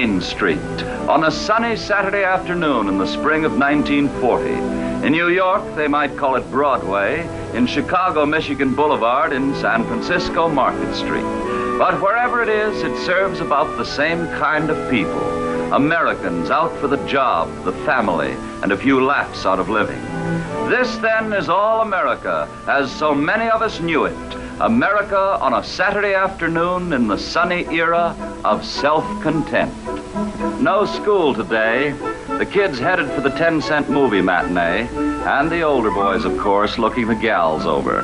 Main Street on a sunny Saturday afternoon in the spring of 1940. In New York, they might call it Broadway. In Chicago, Michigan Boulevard. In San Francisco, Market Street. But wherever it is, it serves about the same kind of people. Americans out for the job, the family, and a few laughs out of living. This, then, is all America, as so many of us knew it. America on a Saturday afternoon in the sunny era of self-content. No school today. The kids headed for the 10-cent movie matinee, and the older boys, of course, looking the gals over.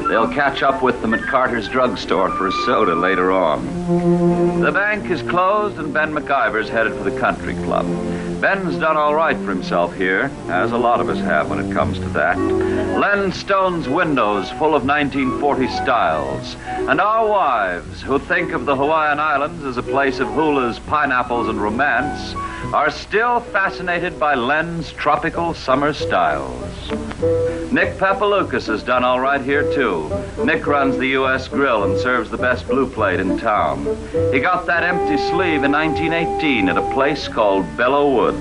They'll catch up with them at Carter's drugstore for a soda later on. The bank is closed, and Ben McIver's headed for the country club. Ben's done all right for himself here, as a lot of us have when it comes to that. Len Stone's windows full of 1940 styles. And our wives, who think of the Hawaiian Islands as a place of hulas, pineapples, and romance, are still fascinated by Len's tropical summer styles. Nick Papaloukas has done all right here, too. Nick runs the U.S. Grill and serves the best blue plate in town. He got that empty sleeve in 1918 at a place called Belleau Wood.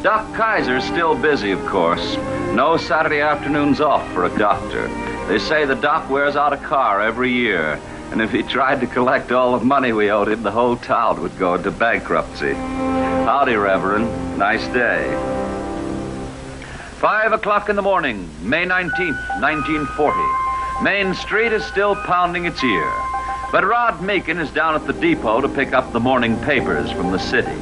Doc Kaiser's still busy, of course. No Saturday afternoons off for a doctor. They say the doc wears out a car every year, and if he tried to collect all the money we owed him, the whole town would go into bankruptcy. Howdy, Reverend. Nice day. 5 o'clock in the morning, May 19th, 1940. Main Street is still pounding its ear. But Rod Meakin is down at the depot to pick up the morning papers from the city.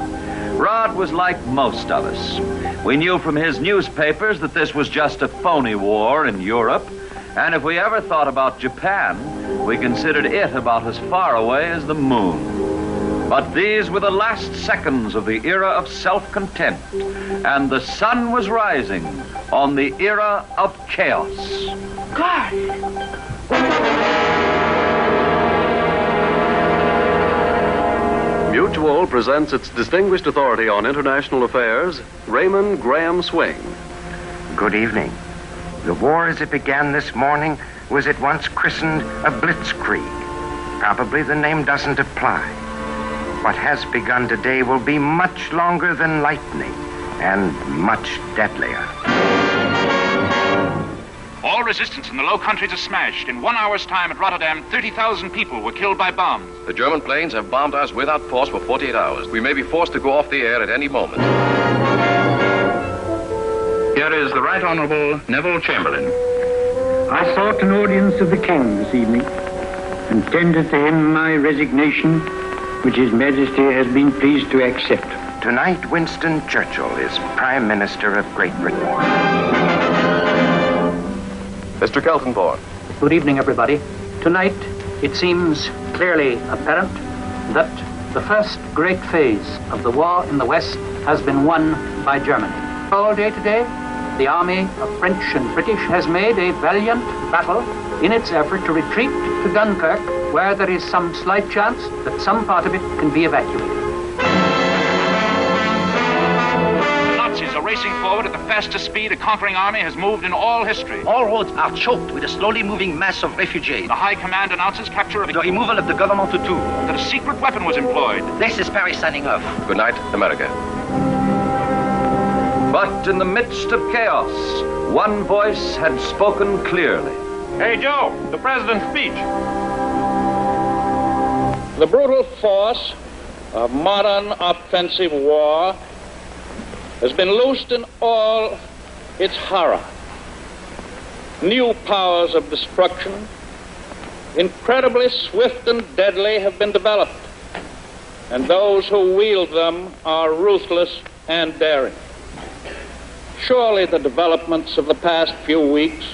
Rod was like most of us. We knew from his newspapers that this was just a phony war in Europe, and if we ever thought about Japan, we considered it about as far away as the moon. But these were the last seconds of the era of self-content, and the sun was rising on the era of chaos. Clark! Mutual presents its distinguished authority on international affairs, Raymond Graham Swing. Good evening. The war as it began this morning was at once christened a blitzkrieg. Probably the name doesn't apply. What has begun today will be much longer than lightning and much deadlier. All resistance in the Low Countries is smashed. In 1 hour's time at Rotterdam, 30,000 people were killed by bombs. The German planes have bombed us without pause for 48 hours. We may be forced to go off the air at any moment. Here is the Right Honorable Neville Chamberlain. I sought an audience of the King this evening and tendered to him my resignation, which His Majesty has been pleased to accept. Tonight, Winston Churchill is Prime Minister of Great Britain. Mr. Keltonborn. Good evening, everybody. Tonight, it seems clearly apparent that the first great phase of the war in the West has been won by Germany. All day today, the army of French and British has made a valiant battle in its effort to retreat to Dunkirk, where there is some slight chance that some part of it can be evacuated. The Nazis are racing forward at the fastest speed a conquering army has moved in all history. All roads are choked with a slowly moving mass of refugees. The High Command announces capture of The removal of the government to two. that a secret weapon was employed. This is Paris signing off. Good night, America. But in the midst of chaos, one voice had spoken clearly. Hey, Joe, the president's speech. The brutal force of modern offensive war has been loosed in all its horror. New powers of destruction, incredibly swift and deadly, have been developed, and those who wield them are ruthless and daring. Surely the developments of the past few weeks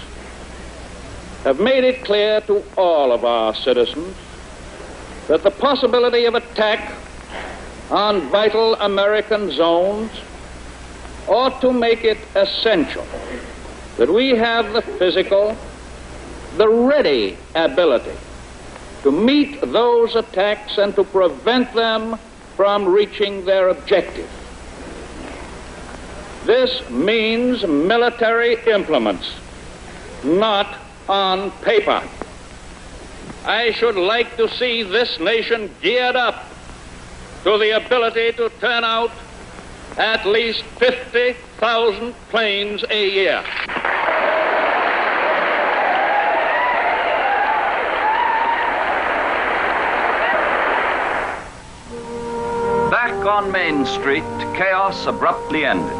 have made it clear to all of our citizens that the possibility of attack on vital American zones ought to make it essential that we have the physical, the ready ability to meet those attacks and to prevent them from reaching their objective. This means military implements, not on paper. I should like to see this nation geared up to the ability to turn out at least 50,000 planes a year. Back on Main Street, chaos abruptly ended.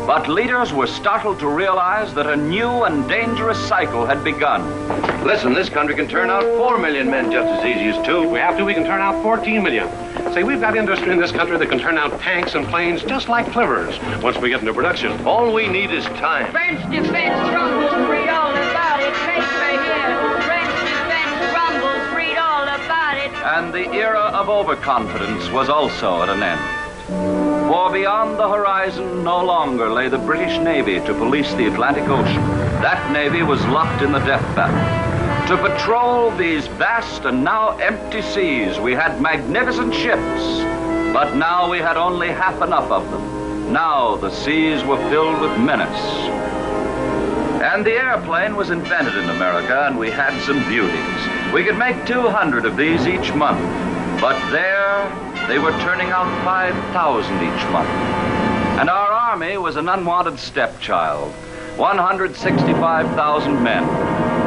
But leaders were startled to realize that a new and dangerous cycle had begun. Listen, this country can turn out 4 million men just as easy as 2. If we have to, we can turn out 14 million. Say, we've got industry in this country that can turn out tanks and planes just like Clippers once we get into production. All we need is time. French defense rumbles, read all about it. Paper here. French defense rumbles, read all about it. And the era of overconfidence was also at an end. For beyond the horizon no longer lay the British Navy to police the Atlantic Ocean. That Navy was locked in the death battle. To patrol these vast and now empty seas, we had magnificent ships, but now we had only half enough of them. Now the seas were filled with menace. And the airplane was invented in America, and we had some beauties. We could make 200 of these each month, but there they were turning out 5,000 each month. And our army was an unwanted stepchild. 165,000 men.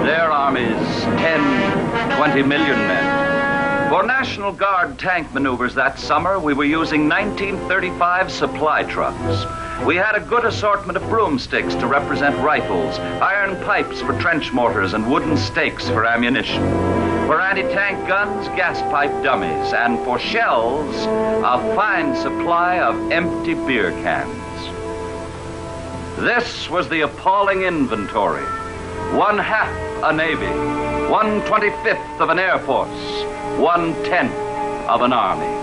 Their armies, 10, 20 million men. For National Guard tank maneuvers that summer, we were using 1935 supply trucks. We had a good assortment of broomsticks to represent rifles, iron pipes for trench mortars, and wooden stakes for ammunition. For anti-tank guns, gas pipe dummies, and for shells, a fine supply of empty beer cans. This was the appalling inventory. 1/2 a navy, 1/25 of an air force, 1/10 of an army.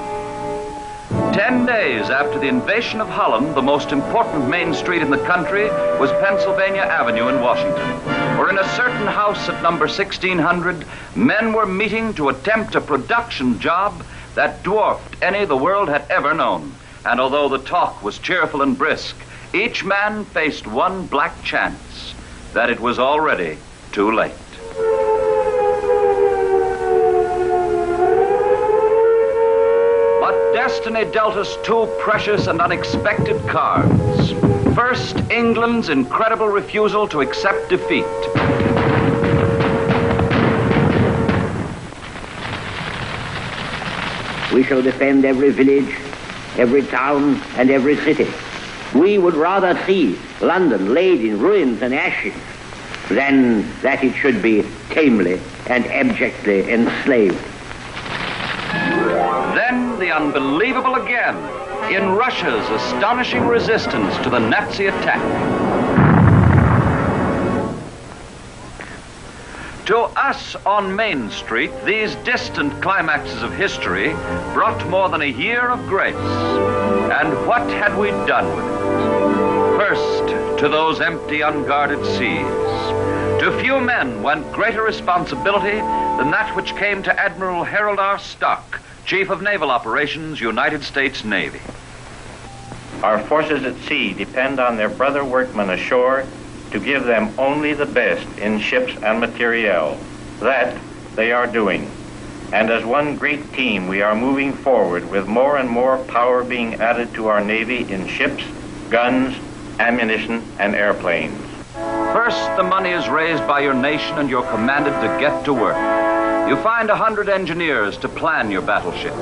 10 days after the invasion of Holland, the most important main street in the country was Pennsylvania Avenue in Washington, where in a certain house at number 1600, men were meeting to attempt a production job that dwarfed any the world had ever known. And although the talk was cheerful and brisk, each man faced one black chance, that it was already too late. Destiny dealt us two precious and unexpected cards. First, England's incredible refusal to accept defeat. We shall defend every village, every town, and every city. We would rather see London laid in ruins and ashes than that it should be tamely and abjectly enslaved. Then the unbelievable again, in Russia's astonishing resistance to the Nazi attack. To us on Main Street, these distant climaxes of history brought more than a year of grace. And what had we done with it? First, to those empty, unguarded seas. To few men went greater responsibility than that which came to Admiral Harold R. Stock, Chief of Naval Operations, United States Navy. Our forces at sea depend on their brother workmen ashore to give them only the best in ships and materiel. That they are doing. And as one great team, we are moving forward with more and more power being added to our Navy in ships, guns, ammunition, and airplanes. First, the money is raised by your nation, and you're commanded to get to work. You find 100 engineers to plan your battleship.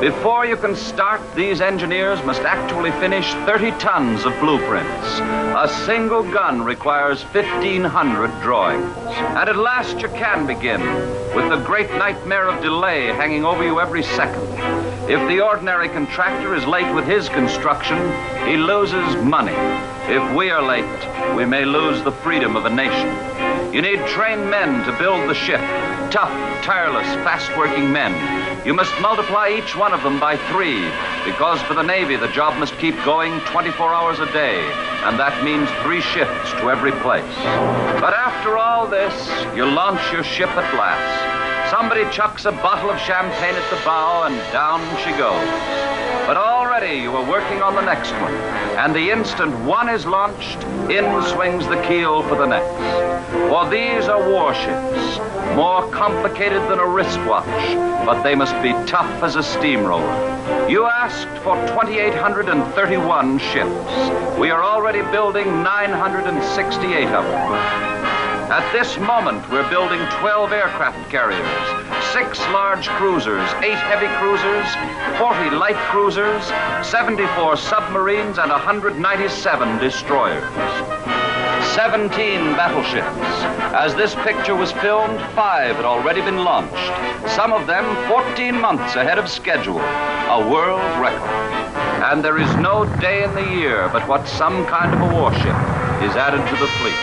Before you can start, these engineers must actually finish 30 tons of blueprints. A single gun requires 1,500 drawings. And at last you can begin, with the great nightmare of delay hanging over you every second. If the ordinary contractor is late with his construction, he loses money. If we are late, we may lose the freedom of a nation. You need trained men to build the ship. Tough, tireless, fast-working men. You must multiply each one of them by 3, because for the Navy, the job must keep going 24 hours a day, and that means 3 shifts to every place. But after all this, you launch your ship at last. Somebody chucks a bottle of champagne at the bow, and down she goes. But already already you are working on the next one, and the instant one is launched, in swings the keel for the next. For these are warships, more complicated than a wristwatch, but they must be tough as a steamroller. You asked for 2,831 ships. We are already building 968 of them. At this moment, we're building 12 aircraft carriers, 6 large cruisers, 8 heavy cruisers, 40 light cruisers, 74 submarines, and 197 destroyers. 17 battleships. As this picture was filmed, 5 had already been launched, some of them 14 months ahead of schedule, a world record. And there is no day in the year but what some kind of a warship is added to the fleet.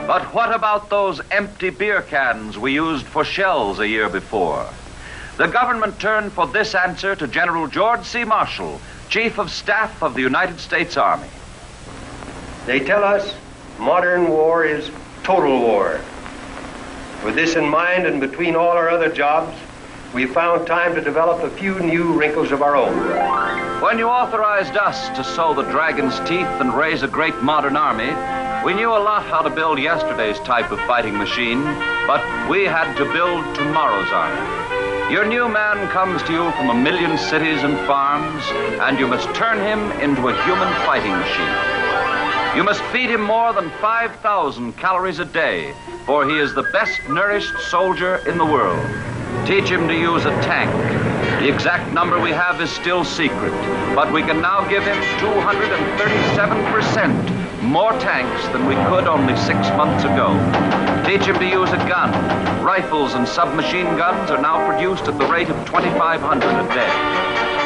But what about those empty beer cans we used for shells a year before? The government turned for this answer to General George C. Marshall, Chief of Staff of the United States Army. They tell us modern war is total war. With this in mind, and between all our other jobs, we found time to develop a few new wrinkles of our own. When you authorized us to sow the dragon's teeth and raise a great modern army, we knew a lot how to build yesterday's type of fighting machine, but we had to build tomorrow's army. Your new man comes to you from a million cities and farms, and you must turn him into a human fighting machine. You must feed him more than 5,000 calories a day, for he is the best nourished soldier in the world. Teach him to use a tank. The exact number we have is still secret, but we can now give him 237% more tanks than we could only 6 months ago. Teach him to use a gun. Rifles and submachine guns are now produced at the rate of 2,500 a day.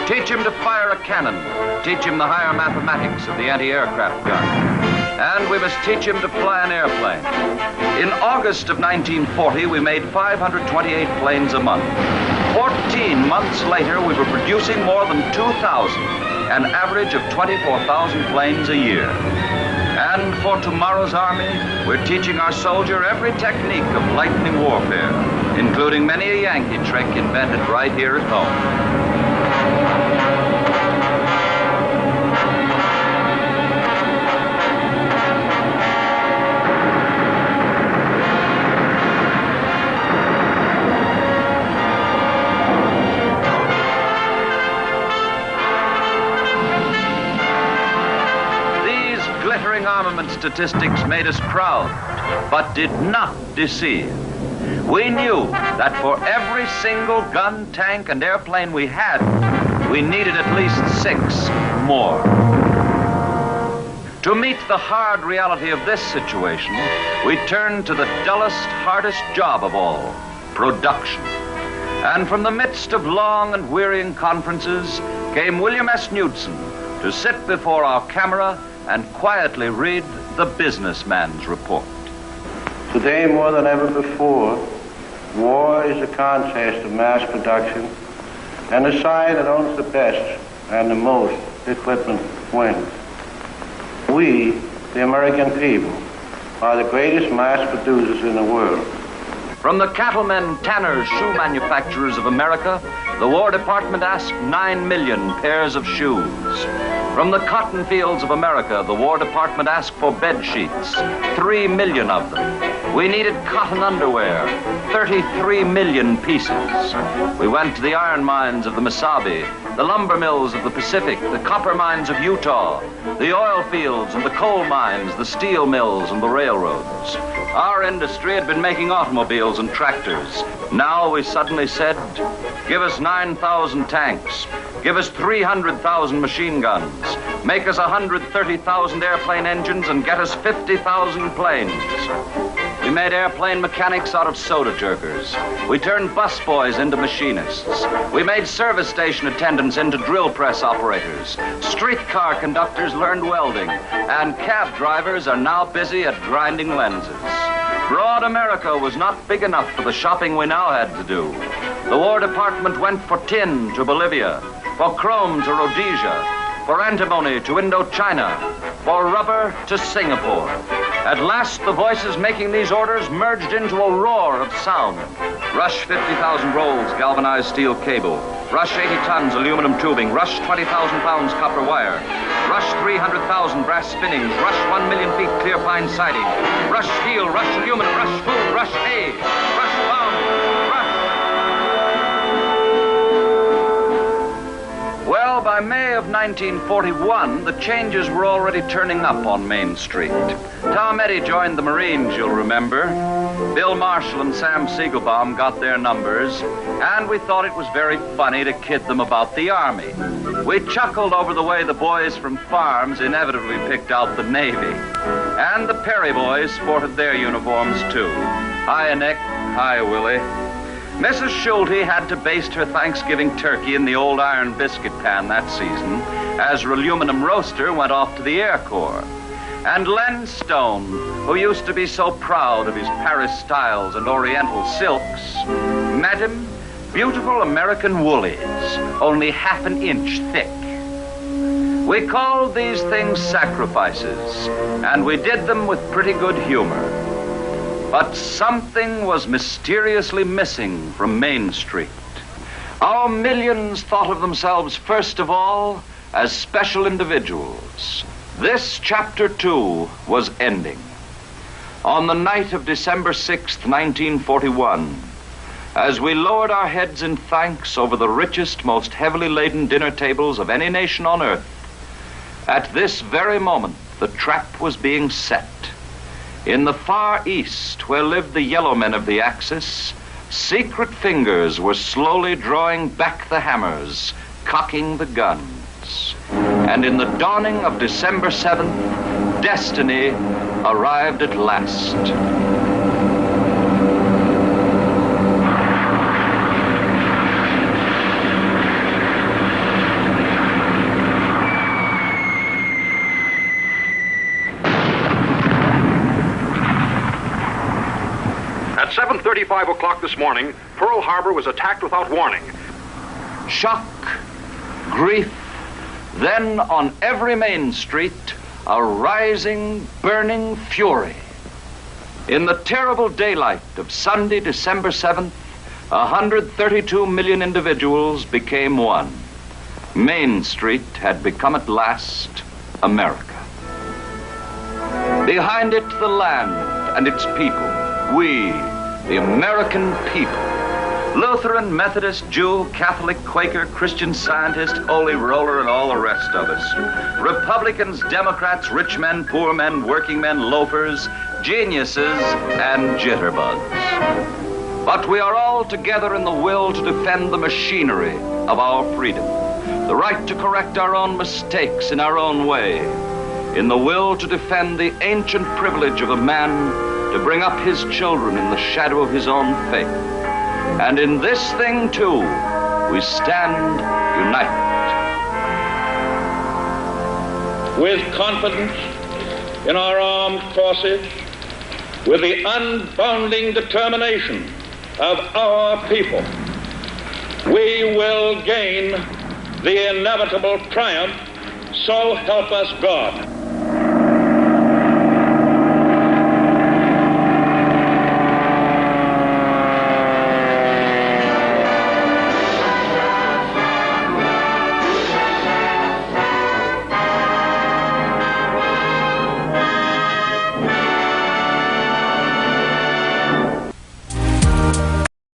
Teach him to fire a cannon. Teach him the higher mathematics of the anti-aircraft gun. And we must teach him to fly an airplane. In August of 1940, we made 528 planes a month. 14 months later, we were producing more than 2,000, an average of 24,000 planes a year. And for tomorrow's army, we're teaching our soldier every technique of lightning warfare, including many a Yankee trick invented right here at home. Armament statistics made us proud, but did not deceive. We knew that for every single gun, tank, and airplane we had, we needed at least 6 more. To meet the hard reality of this situation, we turned to the dullest, hardest job of all, production. And from the midst of long and wearying conferences came William S. Knudsen to sit before our camera and quietly read the businessman's report. Today, more than ever before, war is a contest of mass production, and the side that owns the best and the most equipment wins. We, the American people, are the greatest mass producers in the world. From the cattlemen, tanners, shoe manufacturers of America, the War Department asked 9 million pairs of shoes. From the cotton fields of America, the War Department asked for bed sheets, 3 million of them. We needed cotton underwear, 33 million pieces. We went to the iron mines of the Mesabi, the lumber mills of the Pacific, the copper mines of Utah, the oil fields and the coal mines, the steel mills and the railroads. Our industry had been making automobiles and tractors. Now we suddenly said, give us 9,000 tanks. Give us 300,000 machine guns. Make us 130,000 airplane engines and get us 50,000 planes. We made airplane mechanics out of soda jerkers. We turned busboys into machinists. We made service station attendants into drill press operators. Streetcar conductors learned welding, and cab drivers are now busy at grinding lenses. Broad America was not big enough for the shopping we now had to do. The War Department went for tin to Bolivia, for chrome to Rhodesia, for antimony to Indochina, for rubber to Singapore. At last, the voices making these orders merged into a roar of sound. Rush 50,000 rolls galvanized steel cable. Rush 80 tons aluminum tubing. Rush 20,000 pounds copper wire. Rush 300,000 brass spinnings. Rush 1 million feet clear pine siding. Rush steel, rush aluminum, rush food, rush hay. Rush bomb, rush. Well, by May of 1941, the changes were already turning up on Main Street. Tom Eddy joined the Marines, you'll remember. Bill Marshall and Sam Siegelbaum got their numbers, and we thought it was very funny to kid them about the Army. We chuckled over the way the boys from farms inevitably picked out the Navy. And the Perry boys sported their uniforms, too. Hi, Nick. Hi, Willie. Mrs. Schulte had to baste her Thanksgiving turkey in the old iron biscuit pan that season, as her aluminum roaster went off to the Air Corps. And Len Stone, who used to be so proud of his Paris styles and Oriental silks, Madame, beautiful American woolies, only half an inch thick. We called these things sacrifices, and we did them with pretty good humor. But something was mysteriously missing from Main Street. Our millions thought of themselves, first of all, as special individuals. This chapter 2 was ending. On the night of December 6th, 1941, as we lowered our heads in thanks over the richest, most heavily laden dinner tables of any nation on earth, at this very moment, the trap was being set. In the Far East, where lived the yellow men of the Axis, secret fingers were slowly drawing back the hammers, cocking the guns. And in the dawning of December 7th, destiny arrived at last. At 7:35 o'clock this morning, Pearl Harbor was attacked without warning. Shock, grief, then on every Main Street, a rising, burning fury. In the terrible daylight of Sunday, December 7th, 132 million individuals became one. Main Street had become at last America. Behind it, the land and its people. We, the American people. Lutheran, Methodist, Jew, Catholic, Quaker, Christian Scientist, Holy Roller, and all the rest of us. Republicans, Democrats, rich men, poor men, working men, loafers, geniuses, and jitterbugs. But we are all together in the will to defend the machinery of our freedom, the right to correct our own mistakes in our own way, in the will to defend the ancient privilege of a man to bring up his children in the shadow of his own faith. And in this thing, too, we stand united. With confidence in our armed forces, with the unbounding determination of our people, we will gain the inevitable triumph, so help us God.